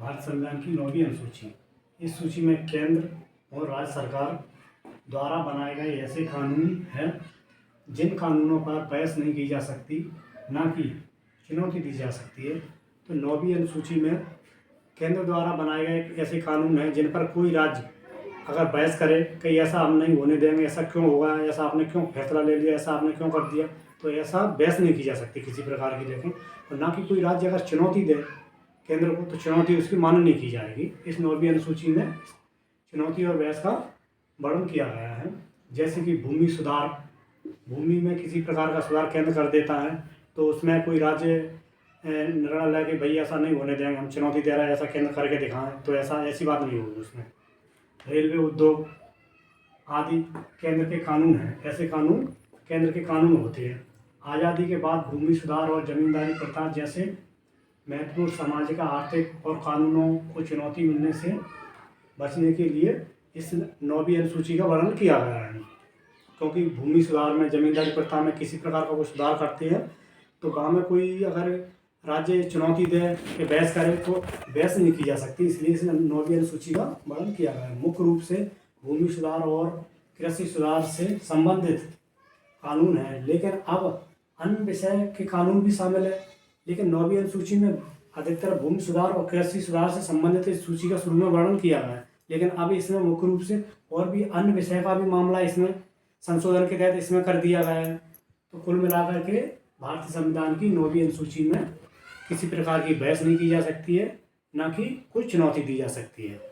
भारत संविधान की 9वीं अनुसूची। इस सूची में केंद्र और राज्य सरकार द्वारा बनाए गए ऐसे कानून हैं जिन कानूनों पर बहस नहीं की जा सकती, ना कि चुनौती दी जा सकती है। तो 9वीं अनुसूची में केंद्र द्वारा बनाए गए ऐसे कानून हैं जिन पर कोई राज्य अगर बहस करे कि ऐसा हम नहीं होने देंगे, ऐसा क्यों होगा, ऐसा आपने क्यों फैसला ले लिया, ऐसा आपने क्यों कर दिया, तो ऐसा बहस नहीं की जा सकती किसी प्रकार की। देखें, और ना कि कोई राज्य अगर चुनौती दे केंद्र को, तो चुनौती उसकी मान्य नहीं की जाएगी। इस 9वीं अनुसूची में चुनौती और बहस का वर्णन किया गया है। जैसे कि भूमि सुधार, भूमि में किसी प्रकार का सुधार केंद्र कर देता है तो उसमें कोई राज्य निर्णय ले कि भाई ऐसा नहीं होने देंगे, हम चुनौती दे रहे हैं, ऐसा केंद्र करके दिखाएं, तो ऐसी बात नहीं होगी उसमें। रेलवे उद्योग आदि केंद्र के कानून हैं, ऐसे कानून केंद्र के कानून होते हैं। आज़ादी के बाद भूमि सुधार और जमींदारी प्रथा जैसे महत्वपूर्ण सामाजिक, आर्थिक और कानूनों को चुनौती मिलने से बचने के लिए इस 9वीं अनुसूची का वर्णन किया गया है। क्योंकि भूमि सुधार में, जमींदारी प्रथा में किसी प्रकार का कोई सुधार करते हैं तो गांव में कोई अगर राज्य चुनौती दे कि बहस करे तो बहस नहीं की जा सकती, इसलिए इस 9वीं अनुसूची का वर्णन किया गया है। मुख्य रूप से भूमि सुधार और कृषि सुधार से संबंधित कानून है, लेकिन अब अन्य विषय के कानून भी शामिल है। लेकिन 9वीं अनुसूची में अधिकतर भूमि सुधार और कृषि सुधार से संबंधित इस सूची का शुरू में वर्णन किया गया है, लेकिन अब इसमें मुख्य रूप से और भी अन्य विषय का भी मामला इसमें संशोधन के तहत इसमें कर दिया गया है। तो कुल मिलाकर के भारतीय संविधान की 9वीं अनुसूची में किसी प्रकार की बहस नहीं की जा सकती है, ना कि कोई चुनौती दी जा सकती है।